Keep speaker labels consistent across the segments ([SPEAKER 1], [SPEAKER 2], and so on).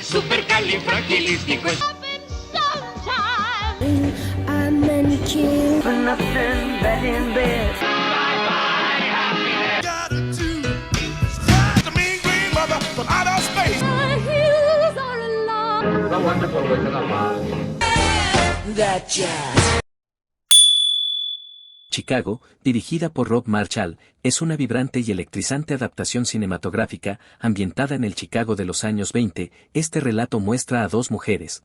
[SPEAKER 1] Supercalifragilístico.
[SPEAKER 2] I'm in cute.
[SPEAKER 3] For nothing but in bed.
[SPEAKER 2] My heels are alive.
[SPEAKER 3] That jazz.
[SPEAKER 4] Chicago, dirigida por Rob Marshall, es una vibrante y electrizante adaptación cinematográfica, ambientada en el Chicago de los años 20. Este relato muestra a dos mujeres,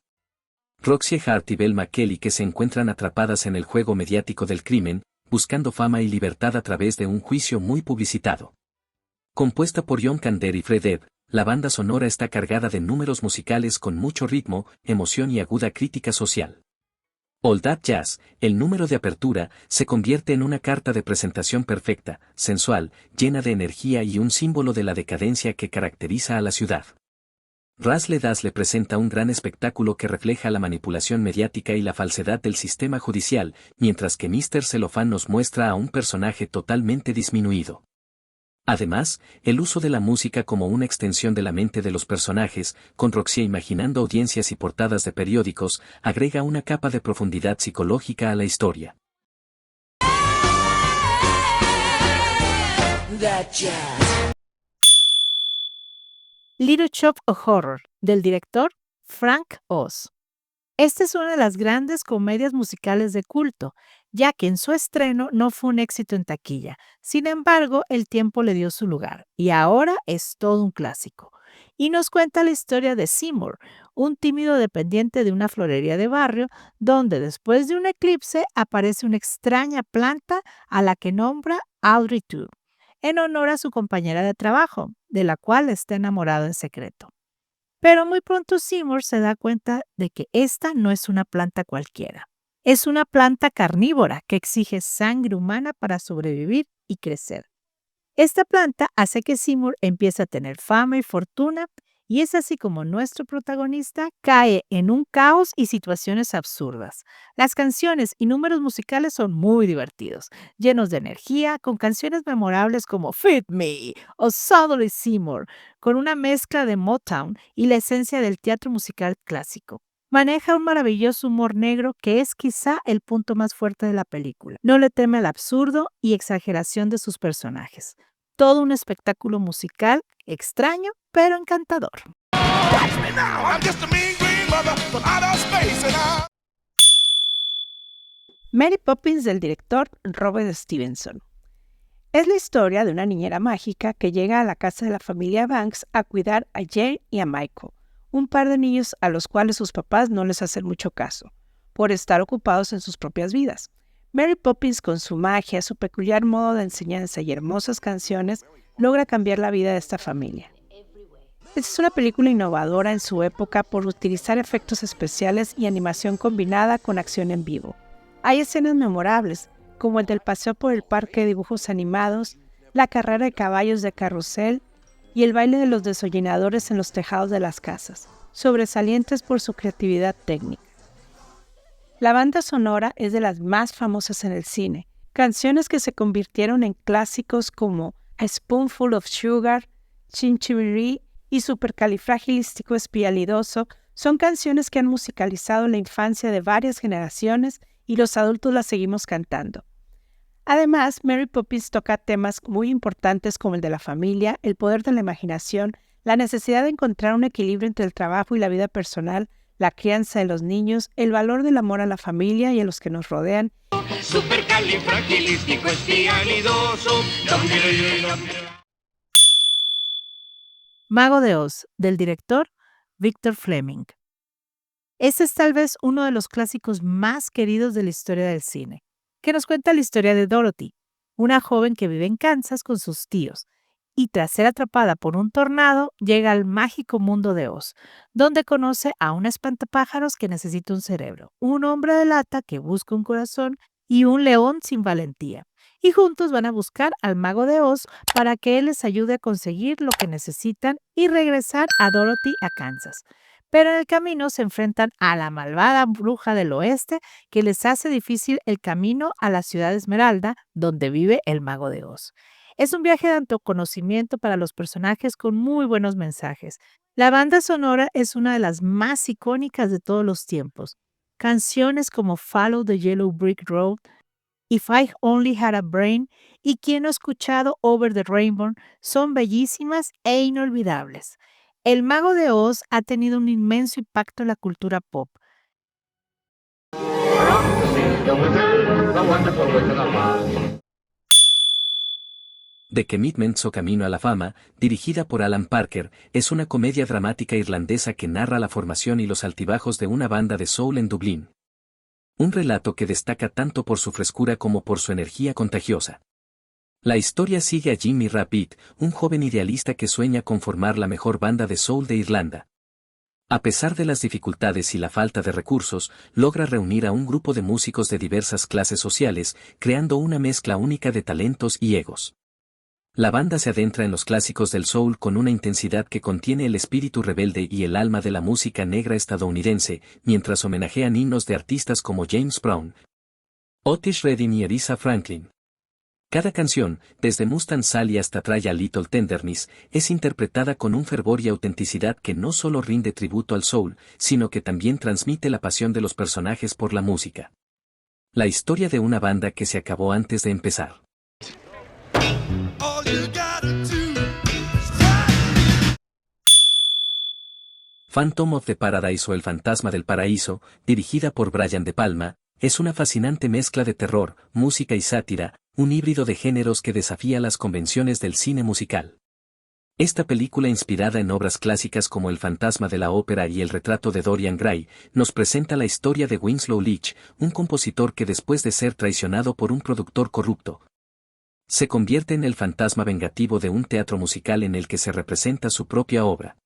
[SPEAKER 4] Roxie Hart y Velma Kelly, que se encuentran atrapadas en el juego mediático del crimen, buscando fama y libertad a través de un juicio muy publicitado. Compuesta por John Kander y Fred Ebb, la banda sonora está cargada de números musicales con mucho ritmo, emoción y aguda crítica social. All That Jazz, el número de apertura, se convierte en una carta de presentación perfecta, sensual, llena de energía y un símbolo de la decadencia que caracteriza a la ciudad. Razzle Dazzle presenta un gran espectáculo que refleja la manipulación mediática y la falsedad del sistema judicial, mientras que Mr. Cellophane nos muestra a un personaje totalmente disminuido. Además, el uso de la música como una extensión de la mente de los personajes, con Roxie imaginando audiencias y portadas de periódicos, agrega una capa de profundidad psicológica a la historia.
[SPEAKER 3] That jazz.
[SPEAKER 5] Little Shop of Horror, del director Frank Oz. Esta es una de las grandes comedias musicales de culto, ya que en su estreno no fue un éxito en taquilla. Sin embargo, el tiempo le dio su lugar, y ahora es todo un clásico. Y nos cuenta la historia de Seymour, un tímido dependiente de una florería de barrio, donde después de un eclipse aparece una extraña planta a la que nombra Audrey II, en honor a su compañera de trabajo, de la cual está enamorado en secreto. Pero muy pronto Seymour se da cuenta de que esta no es una planta cualquiera. Es una planta carnívora que exige sangre humana para sobrevivir y crecer. Esta planta hace que Seymour empiece a tener fama y fortuna, y es así como nuestro protagonista cae en un caos y situaciones absurdas. Las canciones y números musicales son muy divertidos, llenos de energía, con canciones memorables como Feed Me o Suddenly Seymour, con una mezcla de Motown y la esencia del teatro musical clásico. Maneja un maravilloso humor negro que es quizá el punto más fuerte de la película. No le teme al absurdo y exageración de sus personajes. Todo un espectáculo musical extraño, pero encantador. Mary Poppins, del director Robert Stevenson. Es la historia de una niñera mágica que llega a la casa de la familia Banks a cuidar a Jane y a Michael, un par de niños a los cuales sus papás no les hacen mucho caso, por estar ocupados en sus propias vidas. Mary Poppins, con su magia, su peculiar modo de enseñanza y hermosas canciones, logra cambiar la vida de esta familia. Esta es una película innovadora en su época por utilizar efectos especiales y animación combinada con acción en vivo. Hay escenas memorables, como el del paseo por el parque de dibujos animados, la carrera de caballos de carrusel y el baile de los desollinadores en los tejados de las casas, sobresalientes por su creatividad técnica. La banda sonora es de las más famosas en el cine. Canciones que se convirtieron en clásicos como A Spoonful of Sugar, Chinchirri y Supercalifragilísticoespialidoso son canciones que han musicalizado la infancia de varias generaciones y los adultos las seguimos cantando. Además, Mary Poppins toca temas muy importantes como el de la familia, el poder de la imaginación, la necesidad de encontrar un equilibrio entre el trabajo y la vida personal, la crianza de los niños, el valor del amor a la familia y a los que nos rodean.
[SPEAKER 1] Supercalifragilísticoespialidoso.
[SPEAKER 5] Mago de Oz, del director Victor Fleming. Este es tal vez uno de los clásicos más queridos de la historia del cine, que nos cuenta la historia de Dorothy, una joven que vive en Kansas con sus tíos, y tras ser atrapada por un tornado, llega al mágico mundo de Oz, donde conoce a un espantapájaros que necesita un cerebro, un hombre de lata que busca un corazón y un león sin valentía. Y juntos van a buscar al mago de Oz para que él les ayude a conseguir lo que necesitan y regresar a Dorothy a Kansas. Pero en el camino se enfrentan a la malvada bruja del oeste que les hace difícil el camino a la ciudad Esmeralda, donde vive el mago de Oz. Es un viaje de autoconocimiento para los personajes con muy buenos mensajes. La banda sonora es una de las más icónicas de todos los tiempos. Canciones como Follow the Yellow Brick Road, If I Only Had a Brain y Quien no ha escuchado Over the Rainbow son bellísimas e inolvidables. El Mago de Oz ha tenido un inmenso impacto en la cultura pop.
[SPEAKER 4] The Commitments o Camino a la Fama, dirigida por Alan Parker, es una comedia dramática irlandesa que narra la formación y los altibajos de una banda de soul en Dublín. Un relato que destaca tanto por su frescura como por su energía contagiosa. La historia sigue a Jimmy Rapid, un joven idealista que sueña con formar la mejor banda de soul de Irlanda. A pesar de las dificultades y la falta de recursos, logra reunir a un grupo de músicos de diversas clases sociales, creando una mezcla única de talentos y egos. La banda se adentra en los clásicos del soul con una intensidad que contiene el espíritu rebelde y el alma de la música negra estadounidense, mientras homenajean himnos de artistas como James Brown, Otis Redding y Aretha Franklin. Cada canción, desde Mustang Sally hasta Try a Little Tenderness, es interpretada con un fervor y autenticidad que no solo rinde tributo al soul, sino que también transmite la pasión de los personajes por la música. La historia de una banda que se acabó antes de empezar. Phantom of the Paradise o El Fantasma del Paraíso, dirigida por Brian De Palma, es una fascinante mezcla de terror, música y sátira, un híbrido de géneros que desafía las convenciones del cine musical. Esta película, inspirada en obras clásicas como El Fantasma de la Ópera y El Retrato de Dorian Gray, nos presenta la historia de Winslow Leach, un compositor que después de ser traicionado por un productor corrupto, se convierte en el fantasma vengativo de un teatro musical en el que se representa su propia obra.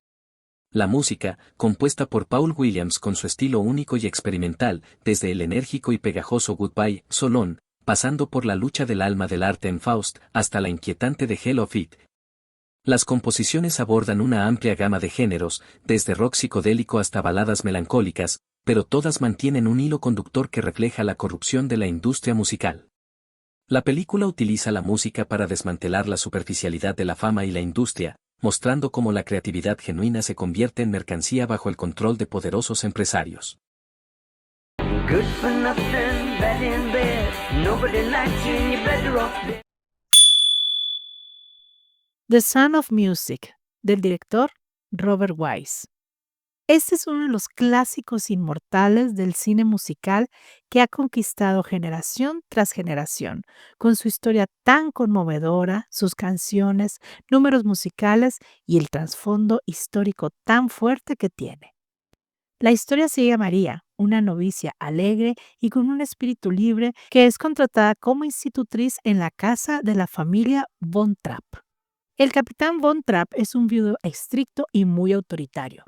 [SPEAKER 4] La música, compuesta por Paul Williams con su estilo único y experimental, desde el enérgico y pegajoso Goodbye, So Long, pasando por la lucha del alma del arte en Faust, hasta la inquietante de Hell of It. Las composiciones abordan una amplia gama de géneros, desde rock psicodélico hasta baladas melancólicas, pero todas mantienen un hilo conductor que refleja la corrupción de la industria musical. La película utiliza la música para desmantelar la superficialidad de la fama y la industria, mostrando cómo la creatividad genuina se convierte en mercancía bajo el control de poderosos empresarios.
[SPEAKER 3] Good for nothing, bad in bed. Nobody likes you and you're better off dead.
[SPEAKER 5] The Sound of Music, del director Robert Wise. Este es uno de los clásicos inmortales del cine musical que ha conquistado generación tras generación, con su historia tan conmovedora, sus canciones, números musicales y el trasfondo histórico tan fuerte que tiene. La historia sigue a María, una novicia alegre y con un espíritu libre que es contratada como institutriz en la casa de la familia Von Trapp. El capitán Von Trapp es un viudo estricto y muy autoritario,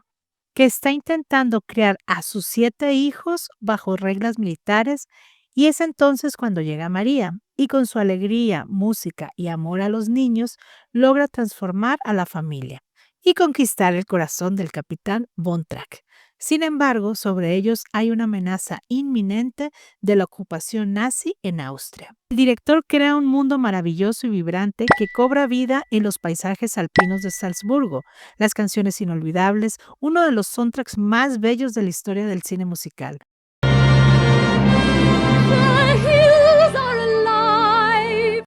[SPEAKER 5] que está intentando criar a sus 7 hijos bajo reglas militares, y es entonces cuando llega María, y con su alegría, música y amor a los niños, logra transformar a la familia y conquistar el corazón del capitán Von Trapp. Sin embargo, sobre ellos hay una amenaza inminente de la ocupación nazi en Austria. El director crea un mundo maravilloso y vibrante que cobra vida en los paisajes alpinos de Salzburgo, las canciones inolvidables, uno de los soundtracks más bellos de la historia del cine musical.
[SPEAKER 2] The hills are alive.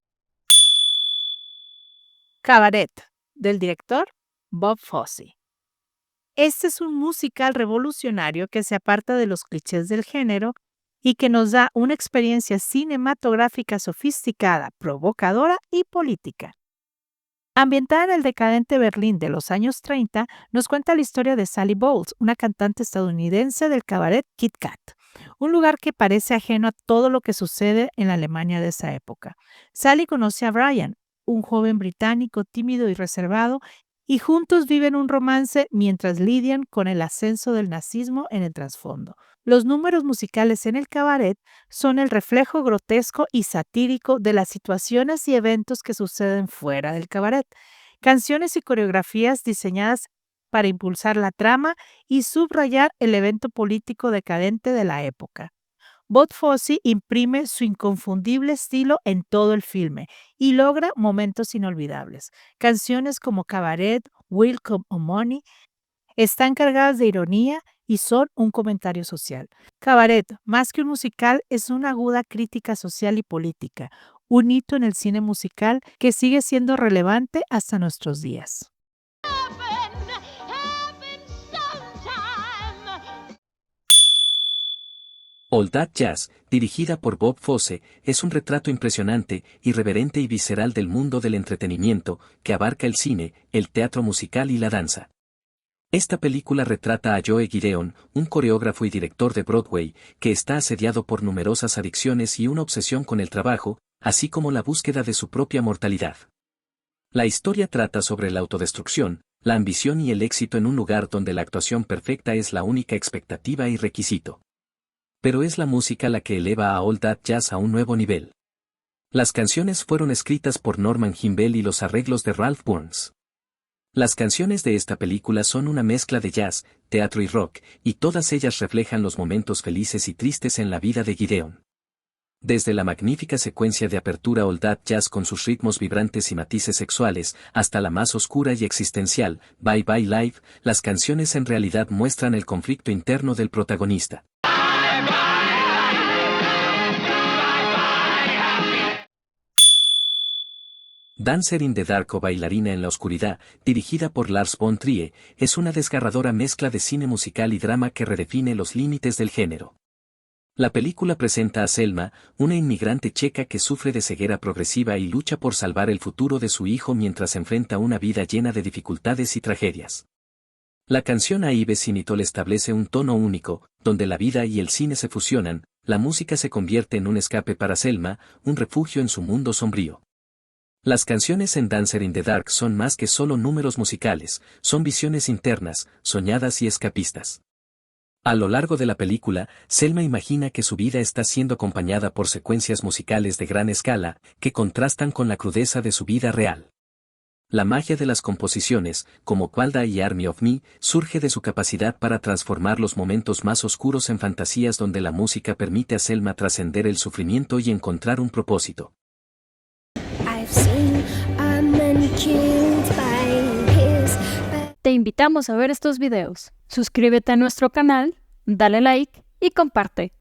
[SPEAKER 5] Cabaret, del director Bob Fosse. Este es un musical revolucionario que se aparta de los clichés del género y que nos da una experiencia cinematográfica sofisticada, provocadora y política. Ambientada en el decadente Berlín de los años 30, nos cuenta la historia de Sally Bowles, una cantante estadounidense del cabaret Kit Kat, un lugar que parece ajeno a todo lo que sucede en la Alemania de esa época. Sally conoce a Brian, un joven británico tímido y reservado, y juntos viven un romance mientras lidian con el ascenso del nazismo en el trasfondo. Los números musicales en el cabaret son el reflejo grotesco y satírico de las situaciones y eventos que suceden fuera del cabaret. Canciones y coreografías diseñadas para impulsar la trama y subrayar el evento político decadente de la época. Bob Fosse imprime su inconfundible estilo en todo el filme y logra momentos inolvidables. Canciones como Cabaret, Welcome o Money Están cargadas de ironía y son un comentario social. Cabaret, más que un musical, es una aguda crítica social y política, un hito en el cine musical que sigue siendo relevante hasta nuestros días.
[SPEAKER 4] All That Jazz, dirigida por Bob Fosse, es un retrato impresionante, irreverente y visceral del mundo del entretenimiento, que abarca el cine, el teatro musical y la danza. Esta película retrata a Joe Gideon, un coreógrafo y director de Broadway, que está asediado por numerosas adicciones y una obsesión con el trabajo, así como la búsqueda de su propia mortalidad. La historia trata sobre la autodestrucción, la ambición y el éxito en un lugar donde la actuación perfecta es la única expectativa y requisito. Pero es la música la que eleva a All That Jazz a un nuevo nivel. Las canciones fueron escritas por Norman Gimbel y los arreglos de Ralph Burns. Las canciones de esta película son una mezcla de jazz, teatro y rock, y todas ellas reflejan los momentos felices y tristes en la vida de Gideon. Desde la magnífica secuencia de apertura All That Jazz con sus ritmos vibrantes y matices sexuales, hasta la más oscura y existencial, Bye Bye Life, las canciones en realidad muestran el conflicto interno del protagonista. Dancer in the Dark o Bailarina en la Oscuridad, dirigida por Lars von Trier, es una desgarradora mezcla de cine musical y drama que redefine los límites del género. La película presenta a Selma, una inmigrante checa que sufre de ceguera progresiva y lucha por salvar el futuro de su hijo mientras enfrenta una vida llena de dificultades y tragedias. La canción Aibe Sinitol establece un tono único, donde la vida y el cine se fusionan, la música se convierte en un escape para Selma, un refugio en su mundo sombrío. Las canciones en Dancer in the Dark son más que solo números musicales, son visiones internas, soñadas y escapistas. A lo largo de la película, Selma imagina que su vida está siendo acompañada por secuencias musicales de gran escala, que contrastan con la crudeza de su vida real. La magia de las composiciones, como Qualda y Army of Me, surge de su capacidad para transformar los momentos más oscuros en fantasías donde la música permite a Selma trascender el sufrimiento y encontrar un propósito.
[SPEAKER 2] Te invitamos a ver estos videos. Suscríbete a nuestro canal, dale like y comparte.